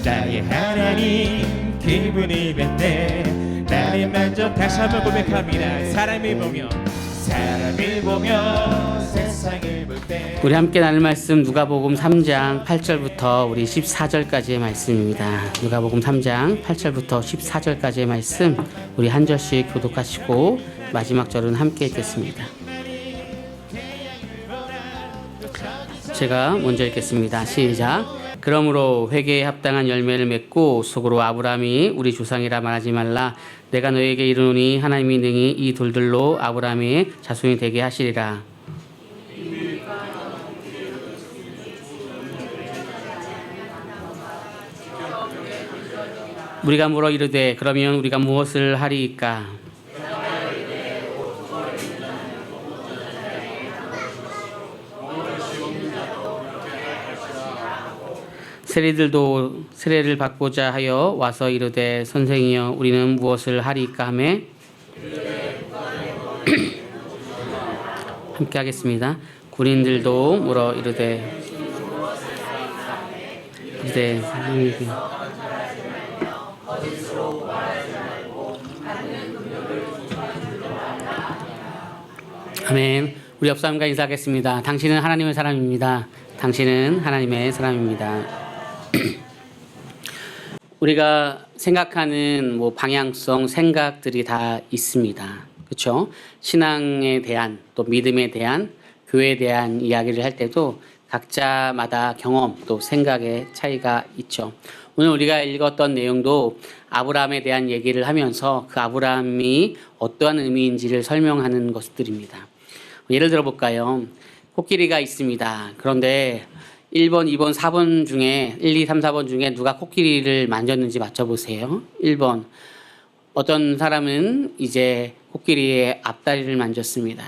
나의 하나님 기분이 뱉네. 나를 만져 다시 한번 고백합니다. 사람을 보며 세상을 볼 때. 우리 함께 나눌 말씀 누가복음 3장 8절부터 우리 14절까지의 말씀입니다. 누가복음 3장 8절부터 14절까지의 말씀 우리 한 절씩 교독하시고 마지막 절은 함께 읽겠습니다. 제가 먼저 읽겠습니다. 시작. 그러므로 회개에 합당한 열매를 맺고 속으로 아브라함이 우리 조상이라 말하지 말라. 내가 너에게 이르노니 하나님이 능히 이 돌들로 아브라함의 자손이 되게 하시리라. 우리가 물어 이르되 그러면 우리가 무엇을 하리이까? 세리들도 세례를 받고자 하여 와서 이르되 선생이여 우리는 무엇을 하리이까 하매 함께 하겠습니다. 군인들도 물어 이르되 아멘. 우리 옆 사람과 인사하겠습니다. 당신은 하나님의 사람입니다. 당신은 하나님의 사람입니다. 우리가 생각하는 방향성 생각들이 다 있습니다. 그렇죠? 신앙에 대한 또 믿음에 대한 교회에 대한 이야기를 할 때도 각자마다 경험 또 생각의 차이가 있죠. 오늘 우리가 읽었던 내용도 아브라함에 대한 얘기를 하면서 그 아브라함이 어떠한 의미인지를 설명하는 것들입니다. 예를 들어 볼까요? 코끼리가 있습니다. 그런데 1번, 2번, 4번 중에 1, 2, 3, 4번 중에 누가 코끼리를 만졌는지 맞춰보세요. 1번 어떤 사람은 이제 코끼리의 앞다리를 만졌습니다.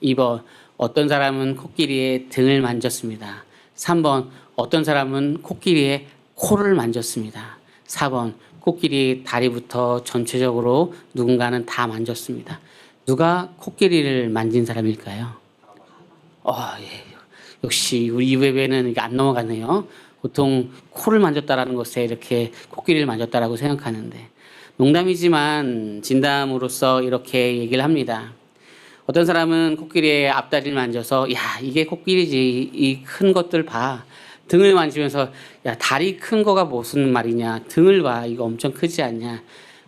2번 어떤 사람은 코끼리의 등을 만졌습니다. 3번 어떤 사람은 코끼리의 코를 만졌습니다. 4번 코끼리 다리부터 전체적으로 누군가는 다 만졌습니다. 누가 코끼리를 만진 사람일까요? 예. 역시 우리 이외에는 이게 안 넘어가네요. 보통 코를 만졌다라는 것에 이렇게 코끼리를 만졌다라고 생각하는데 농담이지만 진담으로서 이렇게 얘기를 합니다. 어떤 사람은 코끼리의 앞다리를 만져서 야 이게 코끼리지 이 큰 것들 봐. 등을 만지면서 야 다리 큰 거가 무슨 말이냐. 등을 봐 이거 엄청 크지 않냐.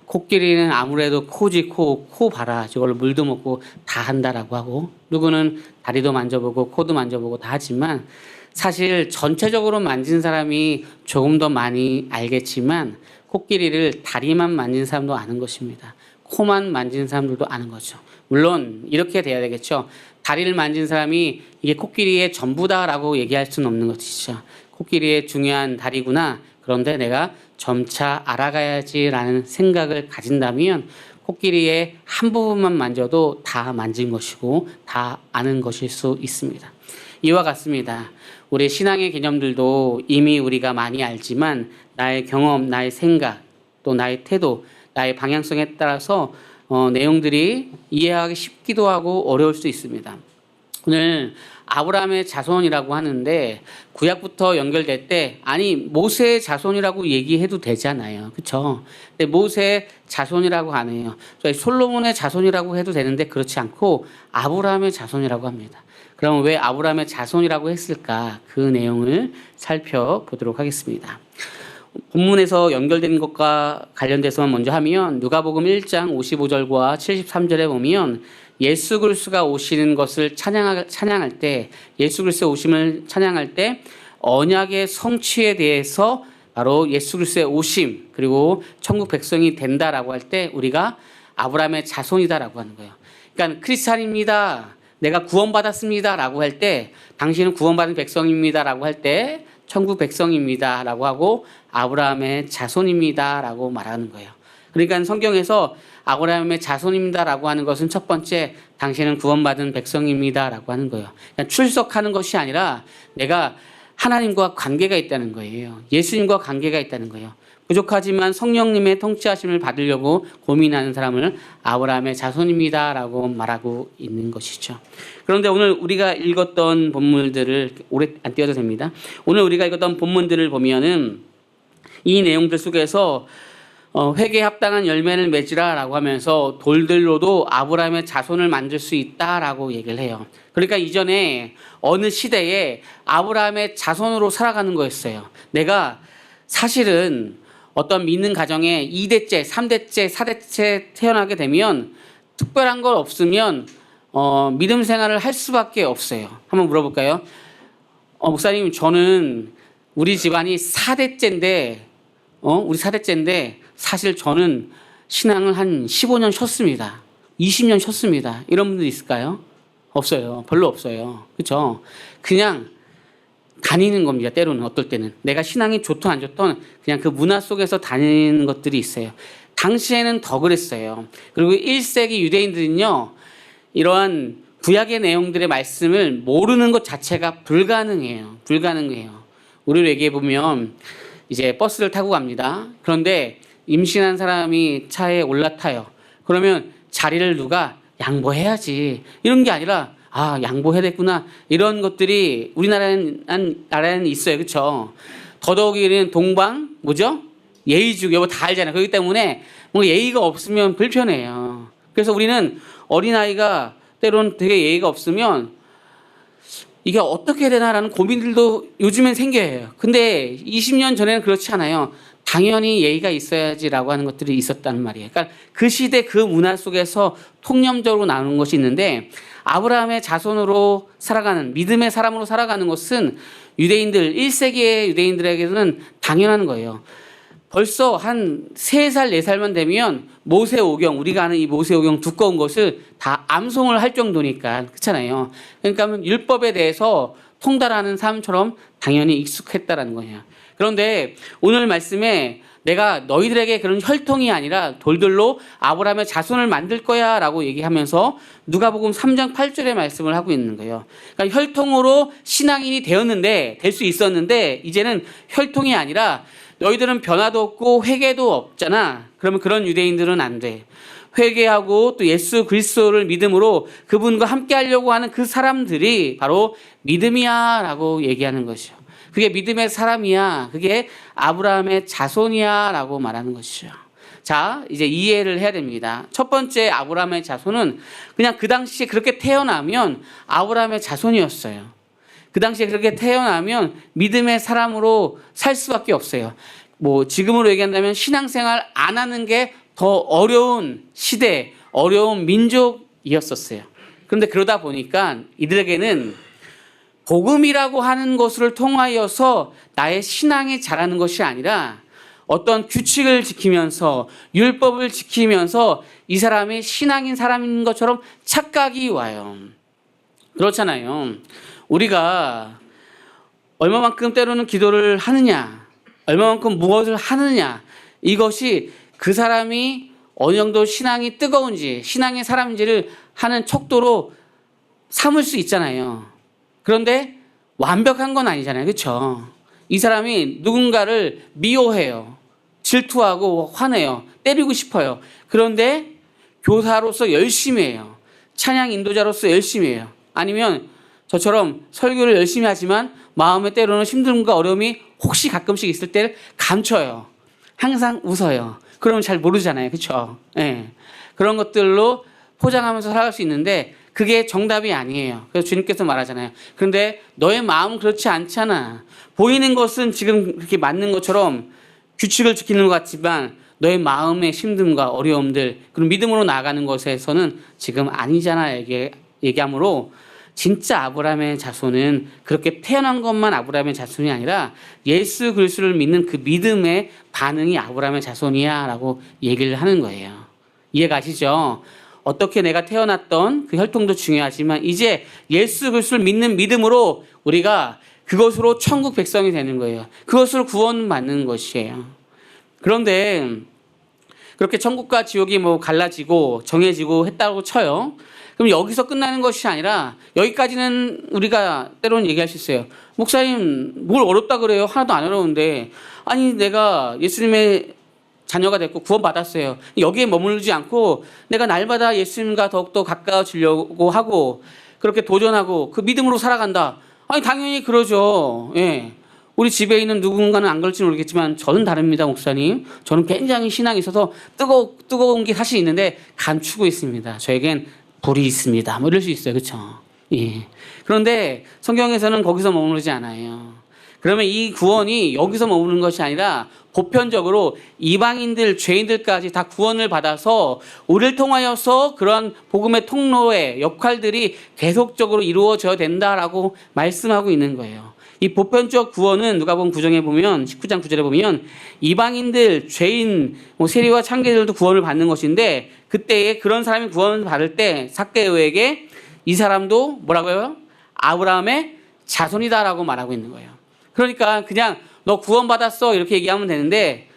코끼리는 아무래도 코지 코 봐라 저걸로 물도 먹고 다 한다라고 하고 누구는 다리도 만져보고 코도 만져보고 다 하지만 사실 전체적으로 만진 사람이 조금 더 많이 알겠지만 코끼리를 다리만 만진 사람도 아는 것입니다. 코만 만진 사람들도 아는 거죠. 물론 이렇게 돼야 되겠죠. 다리를 만진 사람이 이게 코끼리의 전부다라고 얘기할 수는 없는 것이죠. 코끼리의 중요한 다리구나. 그런데 내가 점차 알아가야지라는 생각을 가진다면 코끼리의 한 부분만 만져도 다 만진 것이고 다 아는 것일 수 있습니다. 이와 같습니다. 우리 신앙의 개념들도 이미 우리가 많이 알지만 나의 경험, 나의 생각, 또 나의 태도, 나의 방향성에 따라서 내용들이 이해하기 쉽기도 하고 어려울 수 있습니다. 오늘 아브라함의 자손이라고 하는데 구약부터 연결될 때 아니 모세의 자손이라고 얘기해도 되잖아요. 그렇죠? 근데 모세의 자손이라고 안 해요. 솔로몬의 자손이라고 해도 되는데 그렇지 않고 아브라함의 자손이라고 합니다. 그럼 왜 아브라함의 자손이라고 했을까? 그 내용을 살펴보도록 하겠습니다. 본문에서 연결된 것과 관련돼서만 먼저 하면 누가복음 1장 55절과 73절에 보면 예수 그리스도가 오시는 것을 찬양할 때 예수 그리스도의 오심을 찬양할 때 언약의 성취에 대해서 바로 예수 그리스도의 오심 그리고 천국 백성이 된다라고 할 때 우리가 아브라함의 자손이다라고 하는 거예요. 그러니까 크리스찬입니다. 내가 구원받았습니다. 라고 할 때 당신은 구원받은 백성입니다. 라고 할 때 천국 백성입니다. 라고 하고 아브라함의 자손입니다. 라고 말하는 거예요. 그러니까 성경에서 아브라함의 자손입니다. 라고 하는 것은 첫 번째 당신은 구원받은 백성입니다. 라고 하는 거예요. 그러니까 출석하는 것이 아니라 내가 하나님과 관계가 있다는 거예요. 예수님과 관계가 있다는 거예요. 부족하지만 성령님의 통치하심을 받으려고 고민하는 사람을 아브라함의 자손입니다 라고 말하고 있는 것이죠. 그런데 오늘 우리가 읽었던 본문들을 오래 안 띄워도 됩니다. 오늘 우리가 읽었던 본문들을 보면은 이 내용들 속에서 회개에 합당한 열매를 맺으라라고 하면서 돌들로도 아브라함의 자손을 만들 수 있다라고 얘기를 해요. 그러니까 이전에 어느 시대에 아브라함의 자손으로 살아가는 거였어요. 내가 사실은 어떤 믿는 가정에 2대째, 3대째, 4대째 태어나게 되면 특별한 걸 없으면 믿음 생활을 할 수밖에 없어요. 한번 물어볼까요? 목사님, 저는 우리 집안이 4대째인데 우리 4대째인데 사실 저는 신앙을 한 15년 쉬었습니다. 20년 쉬었습니다. 이런 분들 있을까요? 없어요. 별로 없어요. 그렇죠? 그냥 다니는 겁니다. 때로는 어떨 때는 내가 신앙이 좋든 안 좋든 그냥 그 문화 속에서 다니는 것들이 있어요. 당시에는 더 그랬어요. 그리고 1세기 유대인들은요, 이러한 구약의 내용들의 말씀을 모르는 것 자체가 불가능해요. 우리로 얘기해 보면 이제 버스를 타고 갑니다. 그런데 임신한 사람이 차에 올라타요. 그러면 자리를 누가 양보해야지. 이런 게 아니라 양보해야 됐구나. 이런 것들이 우리나라에는 있어요. 그렇죠? 더더욱이는 동방 뭐죠? 예의주의 이거 다 알잖아요. 그렇기 때문에 뭐 예의가 없으면 불편해요. 그래서 우리는 어린아이가 때로는 되게 예의가 없으면 이게 어떻게 해야 되나라는 고민들도 요즘엔 생겨요. 근데 20년 전에는 그렇지 않아요. 당연히 예의가 있어야지라고 하는 것들이 있었단 말이에요. 그러니까 그 시대 그 문화 속에서 통념적으로 나오는 것이 있는데 아브라함의 자손으로 살아가는 믿음의 사람으로 살아가는 것은 유대인들 1세기의 유대인들에게는 당연한 거예요. 벌써 한 3살, 4살만 되면 모세오경, 우리가 아는 이 모세오경 두꺼운 것을 다 암송을 할 정도니까, 그렇잖아요. 그러니까 율법에 대해서 통달하는 사람처럼 당연히 익숙했다라는 거예요. 그런데 오늘 말씀에 내가 너희들에게 그런 혈통이 아니라 돌들로 아브라함의 자손을 만들 거야 라고 얘기하면서 누가복음 3장 8절의 말씀을 하고 있는 거예요. 그러니까 혈통으로 신앙인이 될 수 있었는데 이제는 혈통이 아니라 너희들은 변화도 없고 회개도 없잖아. 그러면 그런 유대인들은 안 돼. 회개하고 또 예수 그리스도를 믿음으로 그분과 함께 하려고 하는 그 사람들이 바로 믿음이야 라고 얘기하는 것이요. 그게 믿음의 사람이야. 그게 아브라함의 자손이야 라고 말하는 것이죠. 자, 이제 이해를 해야 됩니다. 첫 번째 아브라함의 자손은 그냥 그 당시에 그렇게 태어나면 아브라함의 자손이었어요. 그 당시에 그렇게 태어나면 믿음의 사람으로 살 수밖에 없어요. 뭐 지금으로 얘기한다면 신앙생활 안 하는 게 더 어려운 시대, 어려운 민족이었었어요. 그런데 그러다 보니까 이들에게는 복음이라고 하는 것을 통하여서 나의 신앙이 자라는 것이 아니라 어떤 규칙을 지키면서 율법을 지키면서 이 사람이 신앙인 사람인 것처럼 착각이 와요. 그렇잖아요. 우리가 얼마만큼 때로는 기도를 하느냐, 얼마만큼 무엇을 하느냐, 이것이 그 사람이 어느 정도 신앙이 뜨거운지, 신앙의 사람인지를 하는 척도로 삼을 수 있잖아요. 그런데 완벽한 건 아니잖아요. 그렇죠? 이 사람이 누군가를 미워해요. 질투하고 화내요. 때리고 싶어요. 그런데 교사로서 열심히 해요. 찬양 인도자로서 열심히 해요. 아니면 저처럼 설교를 열심히 하지만 마음에 때로는 힘듦과 어려움이 혹시 가끔씩 있을 때 감춰요. 항상 웃어요. 그러면 잘 모르잖아요. 그렇죠? 예. 그런 것들로 포장하면서 살아갈 수 있는데 그게 정답이 아니에요. 그래서 주님께서 말하잖아요. 그런데 너의 마음은 그렇지 않잖아. 보이는 것은 지금 그렇게 맞는 것처럼 규칙을 지키는 것 같지만 너의 마음의 힘듦과 어려움들, 그리고 믿음으로 나아가는 것에서는 지금 아니잖아. 얘기하므로 진짜 아브라함의 자손은 그렇게 태어난 것만 아브라함의 자손이 아니라 예수 그리스도를 믿는 그 믿음의 반응이 아브라함의 자손이야 라고 얘기를 하는 거예요. 이해가시죠? 어떻게 내가 태어났던 그 혈통도 중요하지만 이제 예수 그리스도를 믿는 믿음으로 우리가 그것으로 천국 백성이 되는 거예요. 그것으로 구원받는 것이에요. 그런데 그렇게 천국과 지옥이 뭐 갈라지고 정해지고 했다고 쳐요. 그럼 여기서 끝나는 것이 아니라 여기까지는 우리가 때로는 얘기할 수 있어요. 목사님 뭘 어렵다 그래요? 하나도 안 어려운데. 아니 내가 예수님의 자녀가 됐고 구원받았어요. 여기에 머물지 않고 내가 날마다 예수님과 더욱더 가까워지려고 하고 그렇게 도전하고 그 믿음으로 살아간다. 아니 당연히 그러죠. 예. 우리 집에 있는 누군가는 안 그럴지 모르겠지만 저는 다릅니다, 목사님. 저는 굉장히 신앙이 있어서 뜨거운 게 사실 있는데 감추고 있습니다. 저에겐 불이 있습니다. 뭐 이럴 수 있어요. 그렇죠? 예. 그런데 성경에서는 거기서 머무르지 않아요. 그러면 이 구원이 여기서 머무는 것이 아니라 보편적으로 이방인들, 죄인들까지 다 구원을 받아서 우리를 통하여서 그런 복음의 통로의 역할들이 계속적으로 이루어져야 된다라고 말씀하고 있는 거예요. 이 보편적 구원은 누가복음 9장에 보면 19장 9절에 보면 이방인들, 죄인, 세리와 창기들도 구원을 받는 것인데 그때에 그런 사람이 구원을 받을 때 삭개오에게 이 사람도 뭐라고요? 아브라함의 자손이다라고 말하고 있는 거예요. 그러니까 그냥 너 구원받았어 이렇게 얘기하면 되는데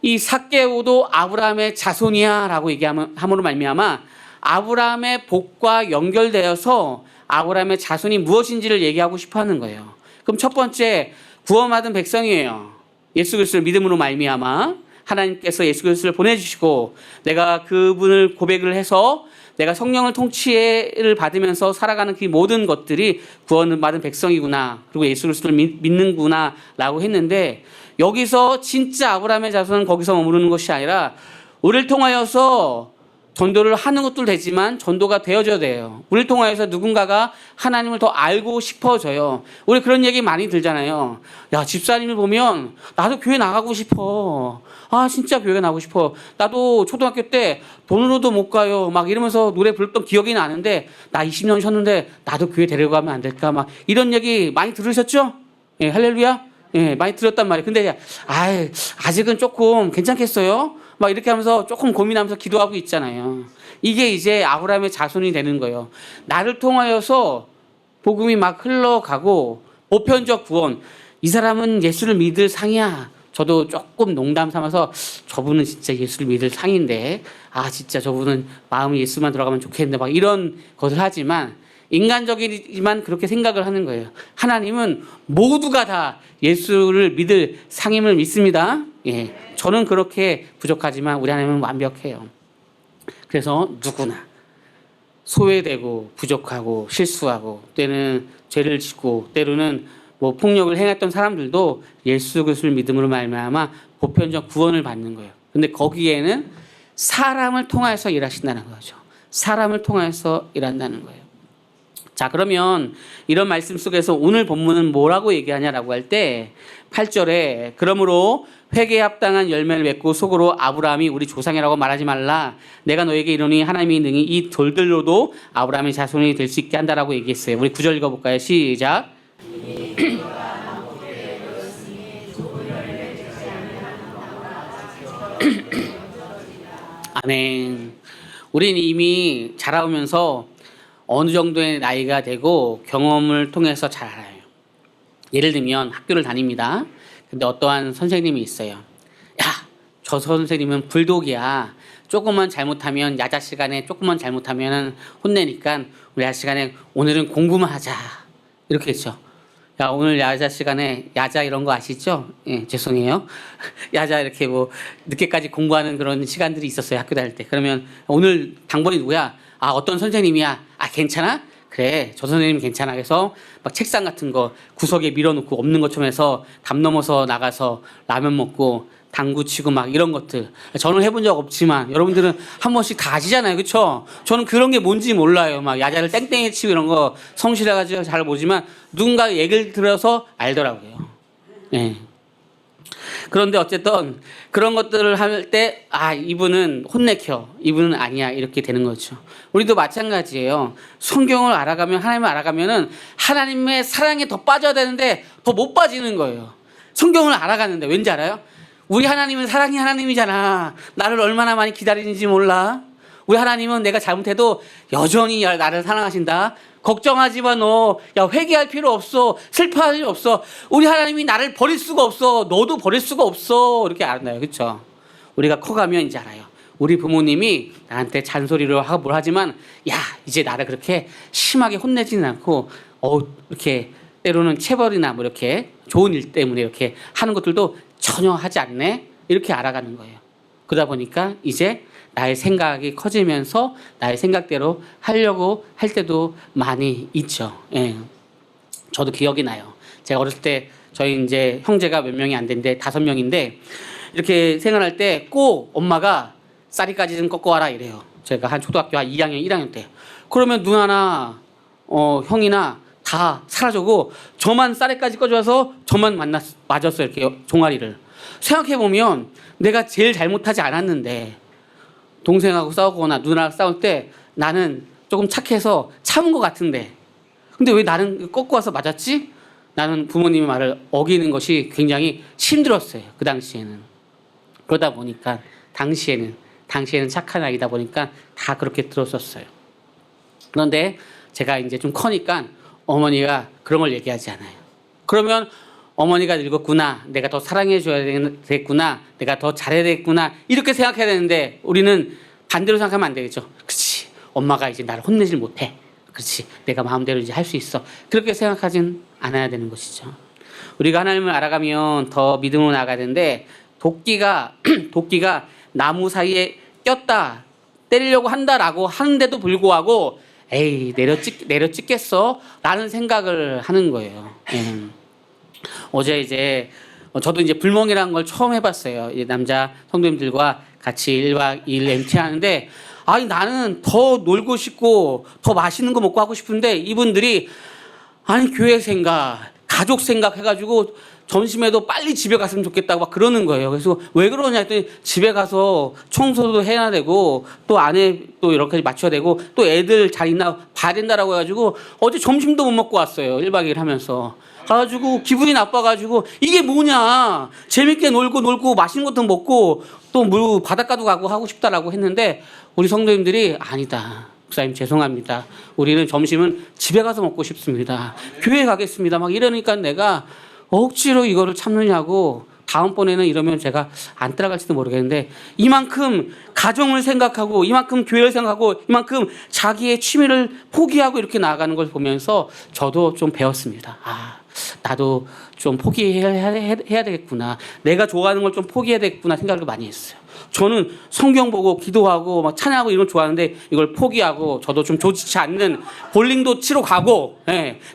이 삭개오도 아브라함의 자손이야 라고 함으로 말미암아 아브라함의 복과 연결되어서 아브라함의 자손이 무엇인지를 얘기하고 싶어 하는 거예요. 그럼 첫 번째 구원받은 백성이에요. 예수 그리스도를 믿음으로 말미암아 하나님께서 예수 그리스도를 보내주시고 내가 그분을 고백을 해서 내가 성령을 통치를 받으면서 살아가는 그 모든 것들이 구원을 받은 백성이구나. 그리고 예수 그리스도를 믿는구나 라고 했는데 여기서 진짜 아브라함의 자손은 거기서 머무르는 것이 아니라 우리를 통하여서 전도를 하는 것도 되지만 전도가 되어져야 돼요. 우리를 통하여서 누군가가 하나님을 더 알고 싶어져요. 우리 그런 얘기 많이 들잖아요. 야, 집사님을 보면 나도 교회 나가고 싶어. 아, 진짜 교회 나가고 싶어. 나도 초등학교 때 돈으로도 못 가요. 막 이러면서 노래 불렀던 기억이 나는데 나 20년 쉬었는데 나도 교회 데려가면 안 될까? 막 이런 얘기 많이 들으셨죠? 예, 할렐루야. 예, 많이 들었단 말이에요. 근데 아직은 조금 괜찮겠어요? 막 이렇게 하면서 조금 고민하면서 기도하고 있잖아요. 이게 이제 아브라함의 자손이 되는 거예요. 나를 통하여서 복음이 막 흘러가고 보편적 구원. 이 사람은 예수를 믿을 상이야. 저도 조금 농담 삼아서 저분은 진짜 예수를 믿을 상인데 아 진짜 저분은 마음이 예수만 들어가면 좋겠는데 막 이런 것을 하지만 인간적이지만 그렇게 생각을 하는 거예요. 하나님은 모두가 다 예수를 믿을 상임을 믿습니다. 예, 저는 그렇게 부족하지만 우리 하나님은 완벽해요. 그래서 누구나 소외되고 부족하고 실수하고 때는 죄를 짓고 때로는 뭐 폭력을 행했던 사람들도 예수 그리스도를 믿음으로 말미암아 보편적 구원을 받는 거예요. 근데 거기에는 사람을 통해서 일하신다는 거죠. 사람을 통해서 일한다는 거예요. 자, 그러면 이런 말씀 속에서 오늘 본문은 뭐라고 얘기하냐라고 할 때 8절에 그러므로 회개에 합당한 열매를 맺고 속으로 아브라함이 우리 조상이라고 말하지 말라. 내가 너에게 이르노니 하나님이 능히 이 돌들로도 아브라함의 자손이 될 수 있게 한다라고 얘기했어요. 우리 9절 읽어볼까요? 시작. 아멘. 우리는 이미 자라오면서 어느 정도의 나이가 되고 경험을 통해서 잘 알아요. 예를 들면 학교를 다닙니다. 근데 어떠한 선생님이 있어요. 야, 저 선생님은 불독이야. 조금만 잘못하면 야자 시간에 조금만 잘못하면 혼내니까 우리 야자 시간에 오늘은 공부만 하자. 이렇게 했죠. 야, 오늘 야자 시간에 야자 이런 거 아시죠? 예, 죄송해요. 야자 이렇게 뭐 늦게까지 공부하는 그런 시간들이 있었어요. 학교 다닐 때. 그러면 오늘 당번이 누구야? 아, 어떤 선생님이야? 아, 괜찮아? 그래, 저 선생님 괜찮아. 그래서 막 책상 같은 거 구석에 밀어놓고 없는 것처럼 해서 담 넘어서 나가서 라면 먹고 당구 치고 막 이런 것들. 저는 해본 적 없지만 여러분들은 한 번씩 다 아시잖아요. 그쵸? 저는 그런 게 뭔지 몰라요. 막 야자를 땡땡이 치고 이런 거 성실해가지고 잘 모르지만 누군가 얘기를 들어서 알더라고요. 예. 그런데 어쨌든 그런 것들을 할 때 아, 이분은 혼내켜. 이분은 아니야. 이렇게 되는 거죠. 우리도 마찬가지예요. 성경을 알아가면 하나님을 알아가면은 하나님의 사랑에 더 빠져야 되는데 더 못 빠지는 거예요. 성경을 알아가는데 왠지 알아요? 우리 하나님은 사랑이 하나님이잖아. 나를 얼마나 많이 기다리는지 몰라. 우리 하나님은 내가 잘못해도 여전히 나를 사랑하신다. 걱정하지 마, 너. 야, 회개할 필요 없어. 슬퍼할 필요 없어. 우리 하나님이 나를 버릴 수가 없어. 너도 버릴 수가 없어. 이렇게 알아요. 그쵸? 우리가 커가면 이제 알아요. 우리 부모님이 나한테 잔소리를 하고 뭘 하지만, 야, 이제 나를 그렇게 심하게 혼내지는 않고, 이렇게 때로는 체벌이나 뭐 이렇게 좋은 일 때문에 이렇게 하는 것들도 전혀 하지 않네. 이렇게 알아가는 거예요. 그러다 보니까 이제 나의 생각이 커지면서 나의 생각대로 하려고 할 때도 많이 있죠. 예. 저도 기억이 나요. 제가 어렸을 때 저희 이제 형제가 몇 명이 안 되는데 5명인데 이렇게 생활할 때 꼭 엄마가 쌀이까지 좀 꺾어 와라 이래요. 제가 한 초등학교 한 2학년 1학년 때. 그러면 누나나 형이나 다 사라져고 저만 쌀에까지 꺼져서 저만 맞았어요. 이렇게 종아리를. 생각해보면 내가 제일 잘못하지 않았는데 동생하고 싸우거나 누나랑 싸울 때 나는 조금 착해서 참은 것 같은데 근데 왜 나는 꺾고 와서 맞았지? 나는 부모님의 말을 어기는 것이 굉장히 힘들었어요. 그 당시에는. 그러다 보니까 당시에는 착한 아이다 보니까 다 그렇게 들었었어요. 그런데 제가 이제 좀 커니까 어머니가 그런 걸 얘기하지 않아요. 그러면 어머니가 늙었구나. 내가 더 사랑해줘야 되겠구나. 내가 더 잘해야 되겠구나. 이렇게 생각해야 되는데 우리는 반대로 생각하면 안 되겠죠. 그렇지. 엄마가 이제 나를 혼내질 못해. 그렇지. 내가 마음대로 이제 할 수 있어. 그렇게 생각하진 않아야 되는 것이죠. 우리가 하나님을 알아가면 더 믿음으로 나아가야 되는데 도끼가 나무 사이에 꼈다. 때리려고 한다라고 하는데도 불구하고 에이 내려 찍겠어? 라는 생각을 하는 거예요. 어제 이제 저도 이제 불멍이라는 걸 처음 해봤어요. 이 남자 성도님들과 같이 1박 2일 MT 하는데 아니 나는 더 놀고 싶고 더 맛있는 거 먹고 하고 싶은데 이분들이 아니 교회 생각, 가족 생각 해가지고 점심에도 빨리 집에 갔으면 좋겠다고 막 그러는 거예요. 그래서 왜 그러냐 했더니 집에 가서 청소도 해야 되고 또 아내 또 이렇게 맞춰야 되고 또 애들 잘 있나 봐야 된다라고 해가지고 어제 점심도 못 먹고 왔어요. 1박 2일 하면서. 가지고 기분이 나빠가지고 이게 뭐냐 재밌게 놀고 맛있는 것도 먹고 또 물 바닷가도 가고 하고 싶다라고 했는데 우리 성도님들이 아니다. 목사님 죄송합니다. 우리는 점심은 집에 가서 먹고 싶습니다. 교회 가겠습니다. 막 이러니까 내가 억지로 이거를 참느냐고 다음번에는 이러면 제가 안 따라갈지도 모르겠는데 이만큼 가정을 생각하고 이만큼 교회를 생각하고 이만큼 자기의 취미를 포기하고 이렇게 나아가는 걸 보면서 저도 좀 배웠습니다. 아, 나도 좀 포기해야 되겠구나. 내가 좋아하는 걸 좀 포기해야 되겠구나 생각을 많이 했어요. 저는 성경 보고 기도하고 막 찬양하고 이런 거 좋아하는데 이걸 포기하고 저도 좀 좋지 않는 볼링도 치러 가고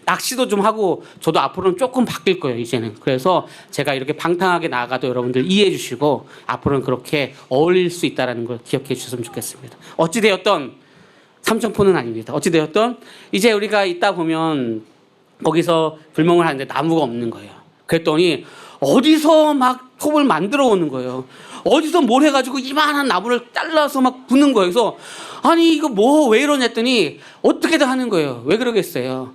낚시도 좀 하고 저도 앞으로는 조금 바뀔 거예요 이제는. 그래서 제가 이렇게 방탕하게 나아가도 여러분들 이해해 주시고 앞으로는 그렇게 어울릴 수 있다는 걸 기억해 주셨으면 좋겠습니다. 어찌되었던 삼천포는 아닙니다. 어찌되었던 이제 우리가 있다 보면 거기서 불멍을 하는데 나무가 없는 거예요. 그랬더니 어디서 막 톱을 만들어 오는 거예요. 어디서 뭘 해가지고 이만한 나무를 잘라서 막 붓는 거예요. 그래서 아니 이거 뭐 왜 이러냐 했더니 어떻게든 하는 거예요. 왜 그러겠어요.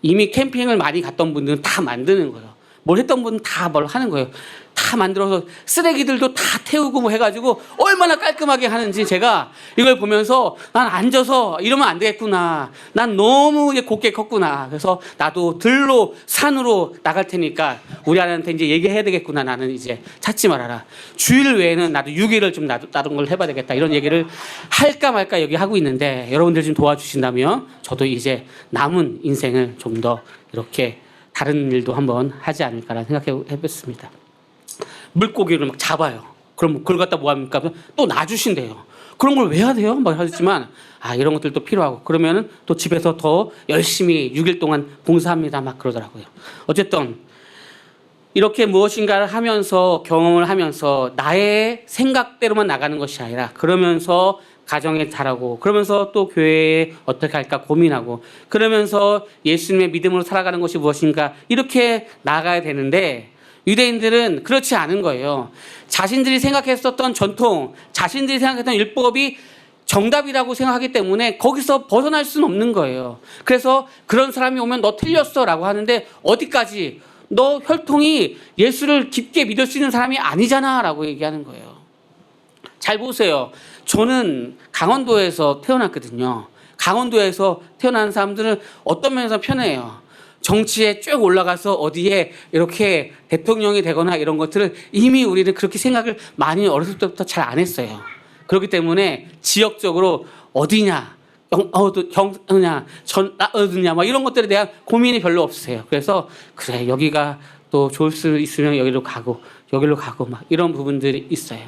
이미 캠핑을 많이 갔던 분들은 다 만드는 거예요. 뭘 했던 분은 다 뭘 하는 거예요. 다 만들어서 쓰레기들도 다 태우고 뭐 해가지고 얼마나 깔끔하게 하는지 제가 이걸 보면서 난 앉아서 이러면 안 되겠구나. 난 너무 곱게 컸구나. 그래서 나도 들로 산으로 나갈 테니까 우리 아내한테 이제 얘기해야 되겠구나. 나는 이제 찾지 말아라. 주일 외에는 나도 6일을 좀 다른 걸 해봐야 되겠다. 이런 얘기를 할까 말까 여기 하고 있는데 여러분들 좀 도와주신다면 저도 이제 남은 인생을 좀 더 이렇게 다른 일도 한번 하지 않을까라는 생각해봤습니다. 물고기를 막 잡아요. 그럼 그걸 갖다 뭐 합니까? 또 놔주신대요. 그런 걸 왜 해야 돼요? 막 하셨지만 이런 것들도 필요하고 그러면은 또 집에서 더 열심히 6일 동안 봉사합니다. 막 그러더라고요. 어쨌든 이렇게 무엇인가를 하면서 경험을 하면서 나의 생각대로만 나가는 것이 아니라 그러면서 가정에 잘하고 그러면서 또 교회에 어떻게 할까 고민하고 그러면서 예수님의 믿음으로 살아가는 것이 무엇인가 이렇게 나가야 되는데 유대인들은 그렇지 않은 거예요. 자신들이 생각했었던 전통, 자신들이 생각했던 율법이 정답이라고 생각하기 때문에 거기서 벗어날 수는 없는 거예요. 그래서 그런 사람이 오면 너 틀렸어 라고 하는데 어디까지? 너 혈통이 예수를 깊게 믿을 수 있는 사람이 아니잖아 라고 얘기하는 거예요. 잘 보세요. 저는 강원도에서 태어났거든요. 강원도에서 태어난 사람들은 어떤 면에서 편해요. 정치에 쭉 올라가서 어디에 이렇게 대통령이 되거나 이런 것들을 이미 우리는 그렇게 생각을 많이 어렸을 때부터 잘 안 했어요. 그렇기 때문에 지역적으로 어디냐, 경냐, 어디냐, 뭐 이런 것들에 대한 고민이 별로 없으세요. 그래서 그래 여기가 또 좋을 수 있으면 여기로 가고 막 이런 부분들이 있어요.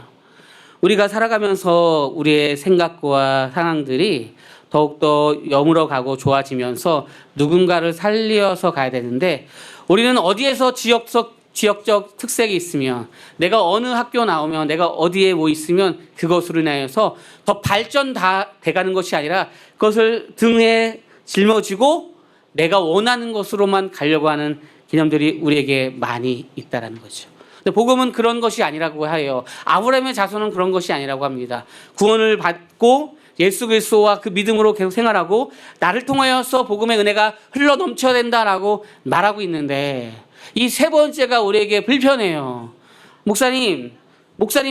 우리가 살아가면서 우리의 생각과 상황들이 더욱더 여물어가고 좋아지면서 누군가를 살려서 가야 되는데 우리는 어디에서 지역적 지역적 특색이 있으면 내가 어느 학교 나오면 내가 어디에 뭐 있으면 그것으로 인하여서 더 발전 다 돼가는 것이 아니라 그것을 등에 짊어지고 내가 원하는 것으로만 가려고 하는 개념들이 우리에게 많이 있다라는 거죠. 근데 복음은 그런 것이 아니라고 해요. 아브라함의 자손은 그런 것이 아니라고 합니다. 구원을 받고 예수 그리스도와 그 믿음으로 계속 생활하고 나를 통하여서 복음의 은혜가 흘러 넘쳐야 된다라고 말하고 있는데 이 세 번째가 우리에게 불편해요. 목사님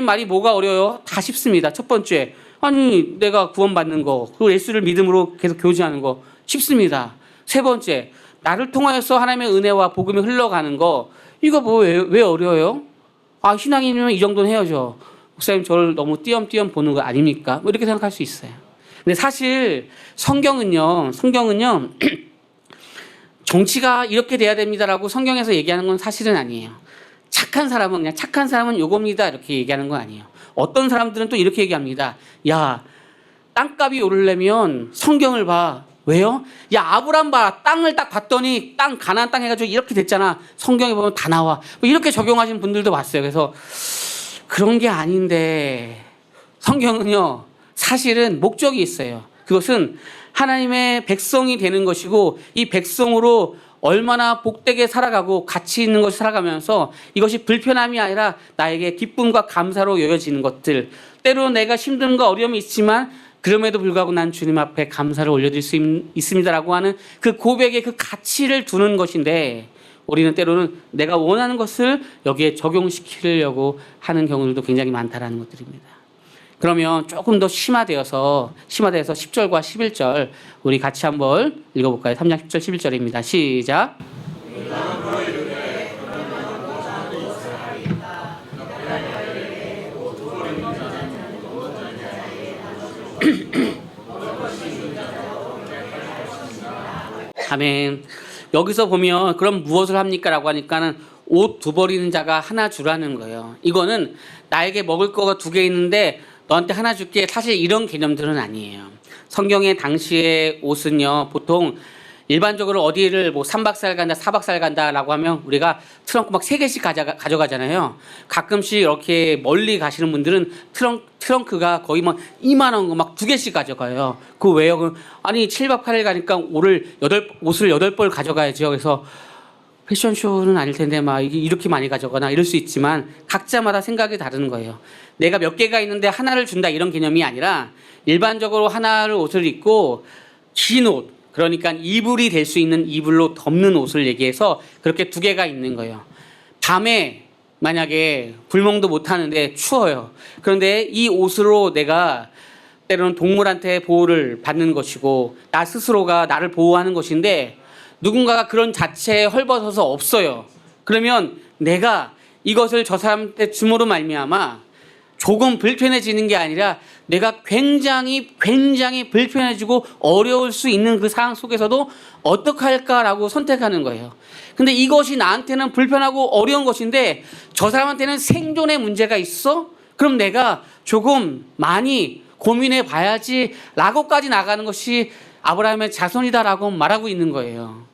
말이 뭐가 어려워요? 다 쉽습니다. 첫 번째, 아니 내가 구원받는 거, 그리고 예수를 믿음으로 계속 교제하는 거 쉽습니다. 세 번째, 나를 통하여서 하나님의 은혜와 복음이 흘러가는 거, 이거 뭐 왜 어려워요? 아, 신앙인이면 이 정도는 해야죠. 목사님 저를 너무 띄엄띄엄 보는 거 아닙니까? 뭐 이렇게 생각할 수 있어요. 근데 사실 성경은요 정치가 이렇게 돼야 됩니다라고 성경에서 얘기하는 건 사실은 아니에요. 착한 사람은 요겁니다 이렇게 얘기하는 건 아니에요. 어떤 사람들은 또 이렇게 얘기합니다. 야, 땅값이 오르려면 성경을 봐. 왜요? 야, 아브람 봐. 땅을 딱 봤더니 땅 가나안 땅 해가지고 이렇게 됐잖아. 성경에 보면 다 나와. 뭐 이렇게 적용하신 분들도 봤어요. 그래서 그런 게 아닌데 성경은요 사실은 목적이 있어요. 그것은 하나님의 백성이 되는 것이고 이 백성으로 얼마나 복되게 살아가고 가치 있는 것을 살아가면서 이것이 불편함이 아니라 나에게 기쁨과 감사로 여겨지는 것들, 때로는 내가 힘든과 어려움이 있지만 그럼에도 불구하고 난 주님 앞에 감사를 올려드릴 수 있습니다라고 하는 그 고백의 그 가치를 두는 것인데 우리는 때로는 내가 원하는 것을 여기에 적용시키려고 하는 경우들도 굉장히 많다라는 것들입니다. 그러면 조금 더 심화되어서 10절과 11절 우리 같이 한번 읽어볼까요? 3장 10절 11절입니다. 시작. 아멘. 여기서 보면 그럼 무엇을 합니까? 라고 하니까는 옷 두 벌이는 자가 하나 주라는 거예요. 이거는 나에게 먹을 거가 두 개 있는데 너한테 하나 줄게. 사실 이런 개념들은 아니에요. 성경의 당시의 옷은요, 보통 일반적으로 어디를 뭐 3박 4일 간다, 4박 4일 간다라고 하면 우리가 트렁크 막 3개씩 가져가잖아요. 가끔씩 이렇게 멀리 가시는 분들은 트렁크가 거의 막 이만한 거 막 2개씩 가져가요. 그 왜요? 아니 7박 8일 가니까 옷을 8벌 가져가야죠. 그래서 패션쇼는 아닐 텐데 막 이렇게 많이 가져가나 이럴 수 있지만 각자마다 생각이 다른 거예요. 내가 몇 개가 있는데 하나를 준다 이런 개념이 아니라 일반적으로 하나를 옷을 입고 긴 옷, 그러니까 이불이 될 수 있는 이불로 덮는 옷을 얘기해서 그렇게 2개가 있는 거예요. 밤에 만약에 불멍도 못 하는데 추워요. 그런데 이 옷으로 내가 때로는 동물한테 보호를 받는 것이고 나 스스로가 나를 보호하는 것인데 누군가가 그런 자체에 헐벗어서 없어요. 그러면 내가 이것을 저 사람한테 줌으로 말미암아 조금 불편해지는 게 아니라 내가 굉장히 불편해지고 어려울 수 있는 그 상황 속에서도 어떻게 할까라고 선택하는 거예요. 근데 이것이 나한테는 불편하고 어려운 것인데 저 사람한테는 생존의 문제가 있어? 그럼 내가 조금 많이 고민해 봐야지 라고까지 나가는 것이 아브라함의 자손이다라고 말하고 있는 거예요.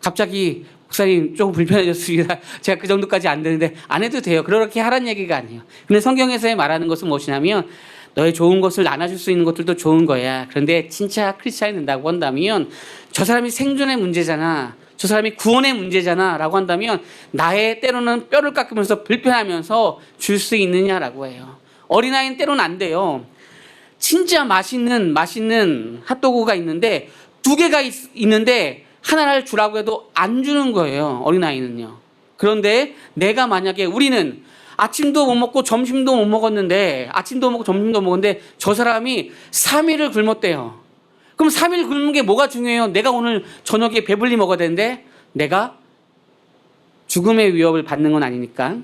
갑자기 목사님 조금 불편해졌습니다. 제가 그 정도까지 안 되는데 안 해도 돼요. 그렇게 하라는 얘기가 아니에요. 근데 성경에서 말하는 것은 무엇이냐면 너의 좋은 것을 나눠줄 수 있는 것들도 좋은 거야. 그런데 진짜 크리스찬이 된다고 한다면 저 사람이 생존의 문제잖아. 저 사람이 구원의 문제잖아 라고 한다면 나의 때로는 뼈를 깎으면서 불편하면서 줄 수 있느냐라고 해요. 어린아이는 때로는 안 돼요. 진짜 맛있는 핫도그가 있는데 2개가 있는데 하나를 주라고 해도 안 주는 거예요. 어린아이는요. 그런데 내가 만약에 우리는 아침도 못 먹고 점심도 못 먹었는데 아침도 먹고 점심도 먹었는데 저 사람이 3일을 굶었대요. 그럼 3일 굶는 게 뭐가 중요해요? 내가 오늘 저녁에 배불리 먹어야 되는데 내가 죽음의 위협을 받는 건 아니니까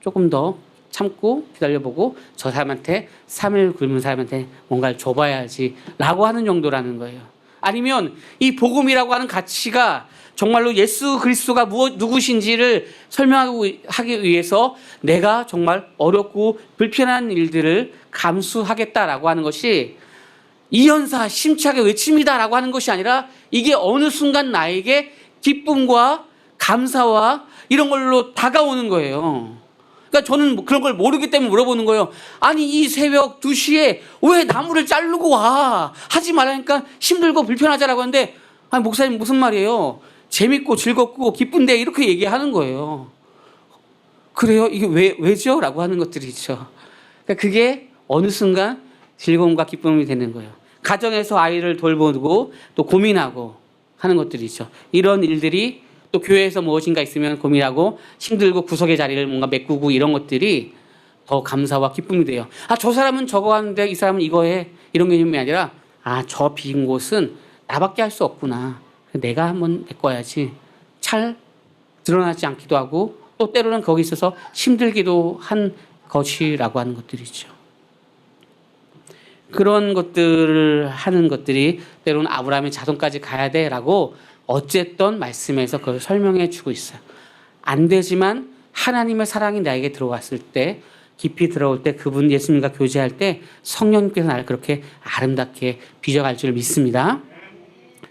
조금 더 참고 기다려보고 저 사람한테 3일 굶은 사람한테 뭔가를 줘봐야지 라고 하는 정도라는 거예요. 아니면 이 복음이라고 하는 가치가 정말로 예수 그리스도가 누구신지를 설명하기 위해서 내가 정말 어렵고 불편한 일들을 감수하겠다라고 하는 것이 이연사 심차게 외칩니다라고 하는 것이 아니라 이게 어느 순간 나에게 기쁨과 감사와 이런 걸로 다가오는 거예요. 그러니까 저는 뭐 그런 걸 모르기 때문에 물어보는 거예요. 아니 이 새벽 2시에 왜 나무를 자르고 와? 하지 말라니까 힘들고 불편하자라고 하는데 아니 목사님 무슨 말이에요? 재밌고 즐겁고 기쁜데 이렇게 얘기하는 거예요. 그래요? 이게 왜죠? 라고 하는 것들이죠. 그러니까 그게 어느 순간 즐거움과 기쁨이 되는 거예요. 가정에서 아이를 돌보고 또 고민하고 하는 것들이죠. 이런 일들이 또 교회에서 무엇인가 있으면 고민하고 힘들고 구석의 자리를 뭔가 메꾸고 이런 것들이 더 감사와 기쁨이 돼요. 아, 저 사람은 저거 하는데 이 사람은 이거 해. 이런 개념이 아니라 아, 저 빈 곳은 나밖에 할 수 없구나. 내가 한번 메꿔야지. 잘 드러나지 않기도 하고 또 때로는 거기 있어서 힘들기도 한 것이라고 하는 것들이죠. 그런 것들을 하는 것들이 때로는 아브라함의 자손까지 가야 돼라고 어쨌든 말씀에서 그걸 설명해 주고 있어요. 안 되지만 하나님의 사랑이 나에게 들어왔을 때 깊이 들어올 때 그분 예수님과 교제할 때 성령님께서 나를 그렇게 아름답게 빚어갈 줄 믿습니다.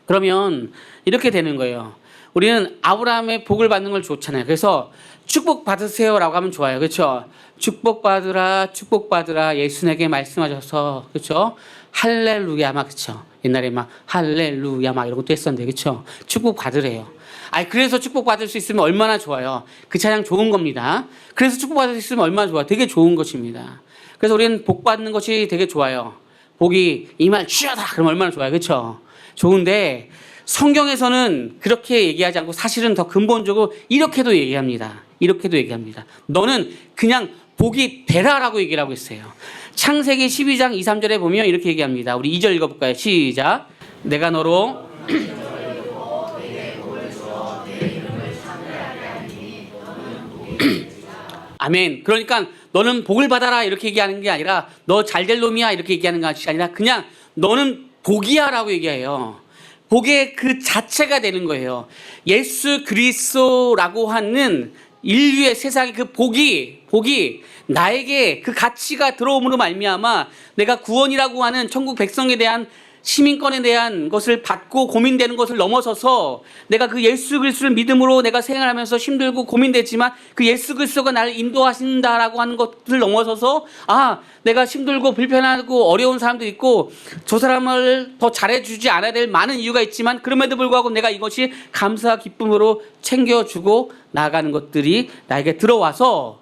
그러면 이렇게 되는 거예요. 우리는 아브라함의 복을 받는 걸 좋잖아요. 그래서 축복 받으세요라고 하면 좋아요. 그렇죠? 축복받으라 축복받으라 예수님에게 말씀하셔서 그렇죠? 할렐루야 막 그렇죠? 옛날에 막 할렐루야 막 이런 것도 했었는데 그렇죠? 축복 받으래요. 아니 그래서 축복 받을 수 있으면 얼마나 좋아요. 그 찬양 좋은 겁니다. 그래서 축복 받을 수 있으면 얼마나 좋아요. 되게 좋은 것입니다. 그래서 우리는 복 받는 것이 되게 좋아요. 복이 이말 취하다 그러면 얼마나 좋아요. 그렇죠? 좋은데 성경에서는 그렇게 얘기하지 않고 사실은 더 근본적으로 이렇게도 얘기합니다. 이렇게도 얘기합니다. 너는 그냥 복이 되라라고 얘기를 하고 있어요. 창세기 12장 2, 3절에 보면 이렇게 얘기합니다. 우리 2절 읽어볼까요? 시작. 내가 너로 아멘. 그러니까 너는 복을 받아라 이렇게 얘기하는 게 아니라 너 잘될 놈이야 이렇게 얘기하는 것이 아니라 그냥 너는 복이야 라고 얘기해요. 복의 그 자체가 되는 거예요. 예수 그리스도라고 하는 인류의 세상의 그 복이 나에게 그 가치가 들어옴으로 말미암아 내가 구원이라고 하는 천국 백성에 대한 시민권에 대한 것을 받고 고민되는 것을 넘어서서 내가 그 예수 그리스도를 믿음으로 내가 생활하면서 힘들고 고민되지만 그 예수 그리스도가 나를 인도하신다라고 하는 것을 넘어서서 아 내가 힘들고 불편하고 어려운 사람도 있고 저 사람을 더 잘해주지 않아야 될 많은 이유가 있지만 그럼에도 불구하고 내가 이것이 감사와 기쁨으로 챙겨주고 나아가는 것들이 나에게 들어와서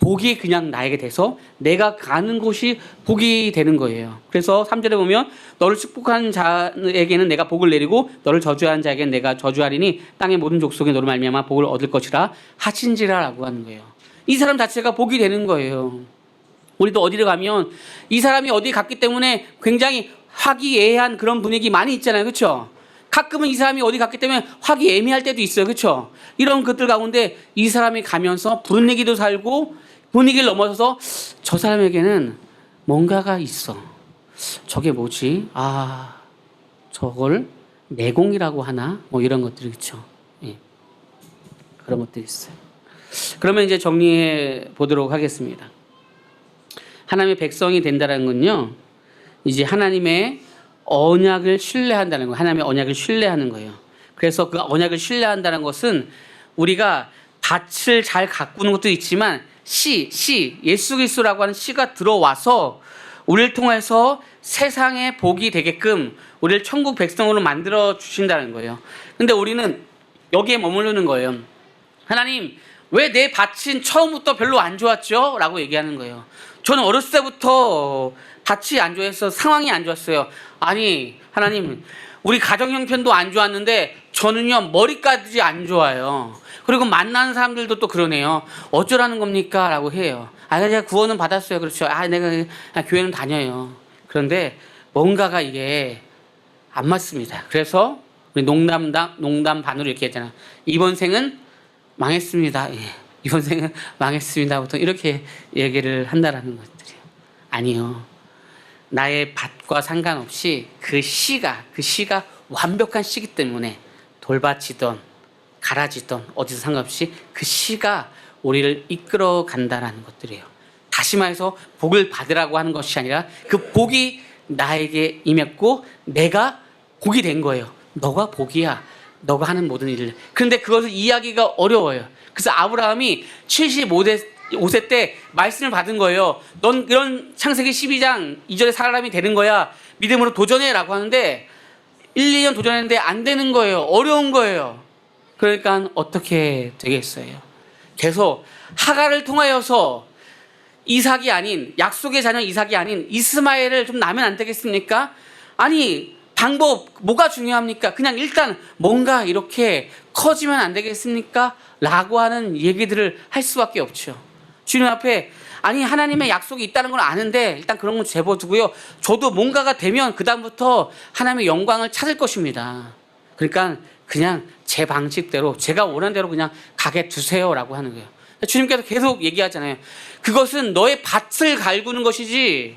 복이 그냥 나에게 돼서 내가 가는 곳이 복이 되는 거예요. 그래서 3절에 보면 너를 축복하는 자에게는 내가 복을 내리고 너를 저주하는 자에게는 내가 저주하리니 땅의 모든 족속이 너로 말미암아 복을 얻을 것이라 하신지라라고 하는 거예요. 이 사람 자체가 복이 되는 거예요. 우리도 어디를 가면 이 사람이 어디 갔기 때문에 굉장히 화기애애한 그런 분위기 많이 있잖아요. 그렇죠? 가끔은 이 사람이 어디 갔기 때문에 화기애매할 때도 있어요. 그렇죠? 이런 것들 가운데 이 사람이 가면서 분위기도 살고 분위기를 넘어서서 저 사람에게는 뭔가가 있어. 저게 뭐지? 아, 저걸 내공이라고 하나? 뭐 이런 것들이 그렇죠. 예. 그런 것들이 있어요. 그러면 이제 정리해 보도록 하겠습니다. 하나님의 백성이 된다는 건요. 이제 하나님의 언약을 신뢰한다는 거예요. 하나님의 언약을 신뢰하는 거예요. 그래서 그 언약을 신뢰한다는 것은 우리가 밭을 잘 가꾸는 것도 있지만 예수 그리스도라고 하는 씨가 들어와서 우리를 통해서 세상의 복이 되게끔 우리를 천국 백성으로 만들어 주신다는 거예요. 근데 우리는 여기에 머무르는 거예요. 하나님, 왜 내 밭은 처음부터 별로 안 좋았죠? 라고 얘기하는 거예요. 저는 어렸을 때부터 밭이 안 좋아서 상황이 안 좋았어요. 아니, 하나님, 우리 가정 형편도 안 좋았는데 저는요, 머리까지 안 좋아요. 그리고 만나는 사람들도 또 그러네요. 어쩌라는 겁니까? 라고 해요. 아, 제가 구원은 받았어요. 그렇죠. 내가 교회는 다녀요. 그런데 뭔가가 이게 안 맞습니다. 그래서 우리 농담 반으로 이렇게 했잖아. 이번 생은 망했습니다. 예. 이번 생은 망했습니다. 보통 이렇게 얘기를 한다라는 것들이에요. 아니요. 나의 밭과 상관없이 그 씨가 완벽한 씨기 때문에 돌밭이든 가라지던 어디서 상관없이 그 씨가 우리를 이끌어 간다라는 것들이에요. 다시 말해서 복을 받으라고 하는 것이 아니라 그 복이 나에게 임했고 내가 복이 된 거예요. 너가 복이야. 너가 하는 모든 일을. 그런데 그것을 이해하기가 어려워요. 그래서 아브라함이 75세 때 말씀을 받은 거예요. 넌 이런 창세기 12장 2절의 사람이 되는 거야. 믿음으로 도전해라고 하는데 1, 2년 도전했는데 안 되는 거예요. 어려운 거예요. 그러니까 어떻게 되겠어요? 계속 하갈을 통하여서 이삭이 아닌, 약속의 자녀 이삭이 아닌 이스마엘을 좀 낳으면 안 되겠습니까? 아니, 방법 뭐가 중요합니까? 그냥 일단 뭔가 이렇게 커지면 안 되겠습니까? 라고 하는 얘기들을 할 수밖에 없죠. 주님 앞에 아니 하나님의 약속이 있다는 건 아는데 일단 그런 건 제보두고요. 저도 뭔가가 되면 그 다음부터 하나님의 영광을 찾을 것입니다. 그러니까 그냥 제 방식대로 제가 원하는 대로 그냥 가게 두세요라고 하는 거예요. 주님께서 계속 얘기하잖아요. 그것은 너의 밭을 갈구는 것이지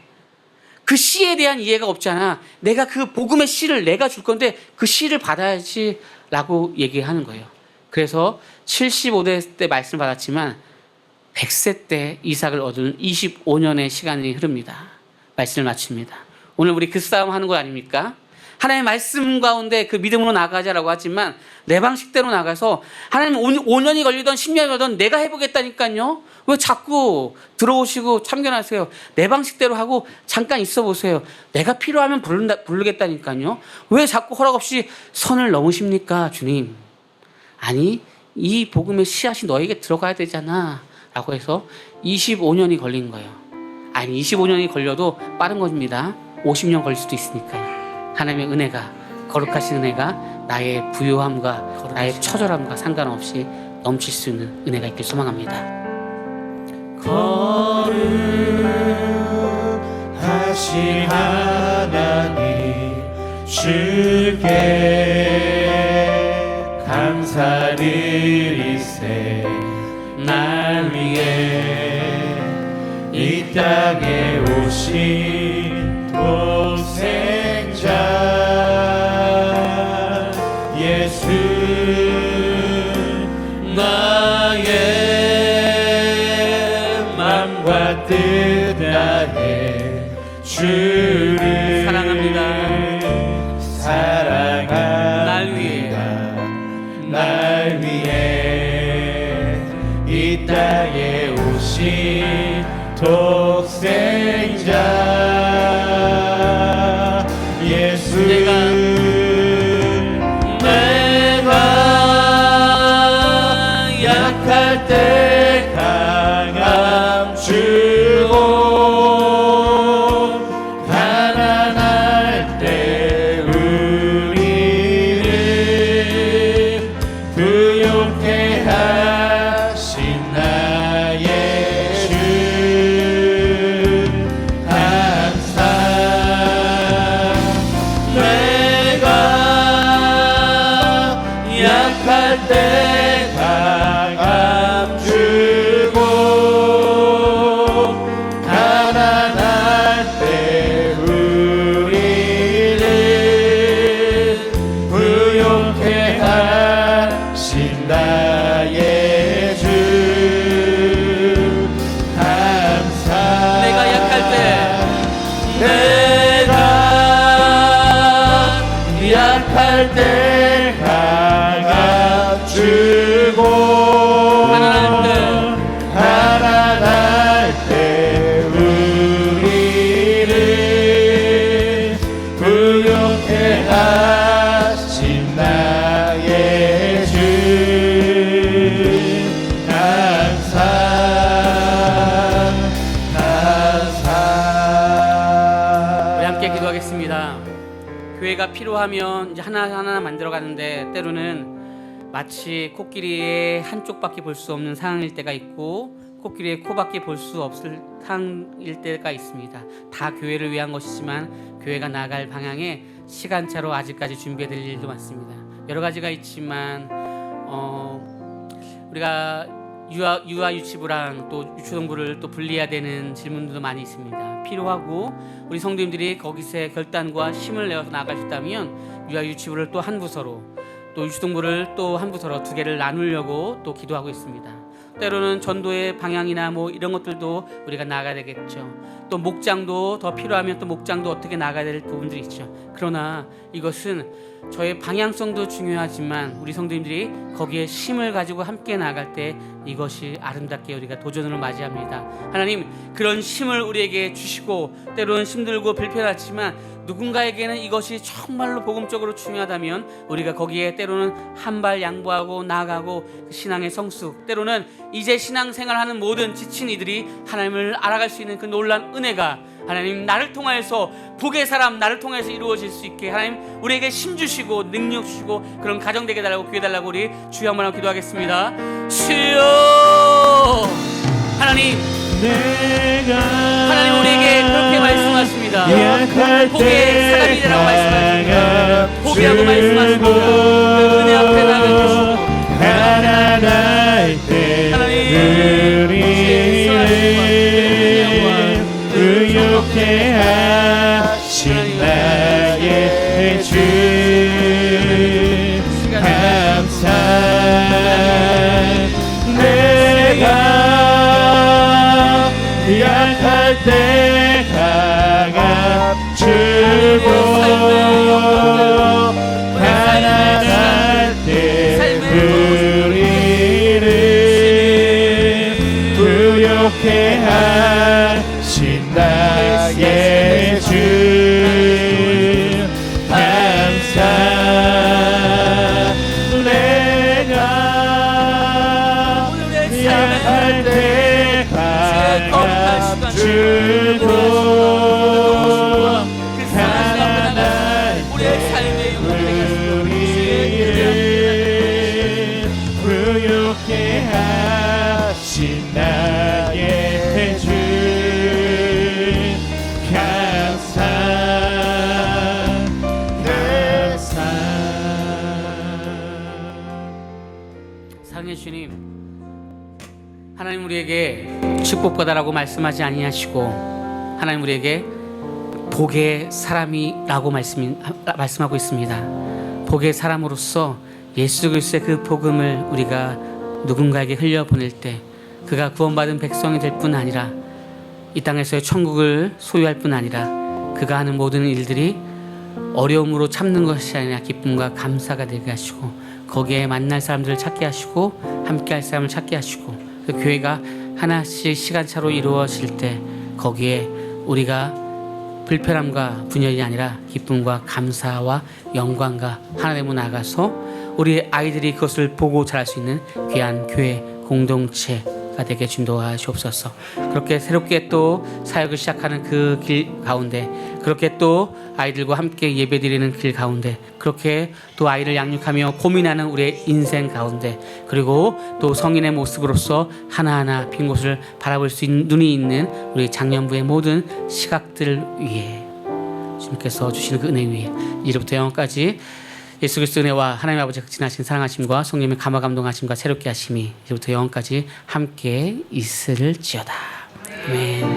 그 씨에 대한 이해가 없잖아. 내가 그 복음의 씨를 내가 줄 건데 그 씨를 받아야지 라고 얘기하는 거예요. 그래서 75세 때 말씀을 받았지만 100세 때 이삭을 얻은 25년의 시간이 흐릅니다. 말씀을 마칩니다. 오늘 우리 그 싸움 하는 거 아닙니까? 하나님의 말씀 가운데 그 믿음으로 나가자라고 하지만 내 방식대로 나가서 하나님 5년이 걸리던 10년이 걸리던 내가 해보겠다니까요. 왜 자꾸 들어오시고 참견하세요? 내 방식대로 하고 잠깐 있어 보세요. 내가 필요하면 부르겠다니까요. 왜 자꾸 허락 없이 선을 넘으십니까, 주님? 아니, 이 복음의 씨앗이 너에게 들어가야 되잖아 라고 해서 25년이 걸린 거예요. 아니, 25년이 걸려도 빠른 겁니다. 50년 걸릴 수도 있으니까요. 하나님의 은혜가, 거룩하신 은혜가 나의 부요함과 나의 처절함과 상관없이 넘칠 수 있는 은혜가 있길 소망합니다. 거룩하신 하나님 주께 감사드리세. 날 위해 이 땅에 오신 독생자 예수 나의 맘과 뜻 다해 주를 사랑합니다. 날 위해 이 땅에 오신 독생자 예수 내가 약할 때 강함 주고 가난할 때 우리를 부욕해 하신 나의 주 감사. 내가 약할 때 강함 주고 가난할 때 우리를 부욕해 하신 나의 주 감사. 내가 약할 때 강함 주고 가난할 때 우리를 부욕해 하신 나의 주 감사. 우리 함께 기도하겠습니다. 교회가 필요하면 이제 하나하나 만들어가는데 때로는 마치 코끼리의 한쪽밖에 볼 수 없는 상황일 때가 있고 코끼리의 코밖에 볼 수 없을 상황일 때가 있습니다. 다 교회를 위한 것이지만 교회가 나아갈 방향에 시간차로 아직까지 준비해야 될 일도 많습니다. 여러 가지가 있지만 우리가 유아 유치부랑 또 유초등부를 또 분리해야 되는 질문들도 많이 있습니다. 필요하고 우리 성도님들이 거기서 결단과 힘을 내어서 나아갈 수 있다면 유아 유치부를 또 한 부서로 또 유초등부를 또 한 부서로 두 개를 나누려고 또 기도하고 있습니다. 때로는 전도의 방향이나 뭐 이런 것들도 우리가 나가야 되겠죠. 또 목장도 더 필요하면 또 목장도 어떻게 나가야 될 부분들이 있죠. 그러나 이것은 저의 방향성도 중요하지만 우리 성도님들이 거기에 심을 가지고 함께 나갈 때 이것이 아름답게 우리가 도전을 맞이합니다. 하나님, 그런 심을 우리에게 주시고 때로는 힘들고 불편하지만 누군가에게는 이것이 정말로 복음적으로 중요하다면 우리가 거기에 때로는 한 발 양보하고 나아가고 그 신앙의 성숙, 때로는 이제 신앙생활하는 모든 지친 이들이 하나님을 알아갈 수 있는 그 놀라운 은혜가 하나님 나를 통하여서 복의 사람 나를 통해서 이루어질 수 있게 하나님 우리에게 힘 주시고 능력 주시고 그런 가정 되게 달라고 구해 달라고 우리 주여 한번 기도하겠습니다. 주여 하나님, 하나님 우리에게 그렇게 말씀하십니다. 복의 사람이 되라고 말씀하십니다. 복이라고 말씀하십니다. 그 은혜 앞에 나가주시고 가난할 때 우리를 의롭게 하신 나의 주 감사. 내가 약할 때 강함 주고 가난할 때 우리를 부욕해 하신 나의 주 감사. 내가 약할 때 강함 주고 가난할 때 우리를 부욕해 하신 나의 주 감사. 내 삶. 사랑해 주님, 하나님 우리에게 축복받아라고 말씀하지 아니하시고 하나님 우리에게 복의 사람이라고 말씀하고 있습니다. 복의 사람으로서 예수 그리스도의 그 복음을 우리가 누군가에게 흘려보낼 때 그가 구원받은 백성이 될 뿐 아니라 이 땅에서의 천국을 소유할 뿐 아니라 그가 하는 모든 일들이 어려움으로 참는 것이 아니라 기쁨과 감사가 되게 하시고 거기에 만날 사람들을 찾게 하시고 함께할 사람을 찾게 하시고 그 교회가 하나씩 시간차로 이루어질 때 거기에 우리가 불편함과 분열이 아니라 기쁨과 감사와 영광과 하나님으로 나가서 우리 아이들이 그것을 보고 자랄 수 있는 귀한 교회 공동체가 되게 인도하시옵소서. 그렇게 새롭게 또 사역을 시작하는 그 길 가운데 그렇게 또 아이들과 함께 예배드리는 길 가운데 그렇게 또 아이를 양육하며 고민하는 우리의 인생 가운데 그리고 또 성인의 모습으로서 하나하나 빈 곳을 바라볼 수 있는 눈이 있는 우리 장년부의 모든 시각들 위해 주님께서 주시는 그 은혜 위에 이제부터 영원까지 예수 그리스도 은혜와 하나님 아버지의 극진하신 사랑하심과 성령의 감화 감동하심과 새롭게 하심이 이제부터 영원까지 함께 있을지어다. 아멘.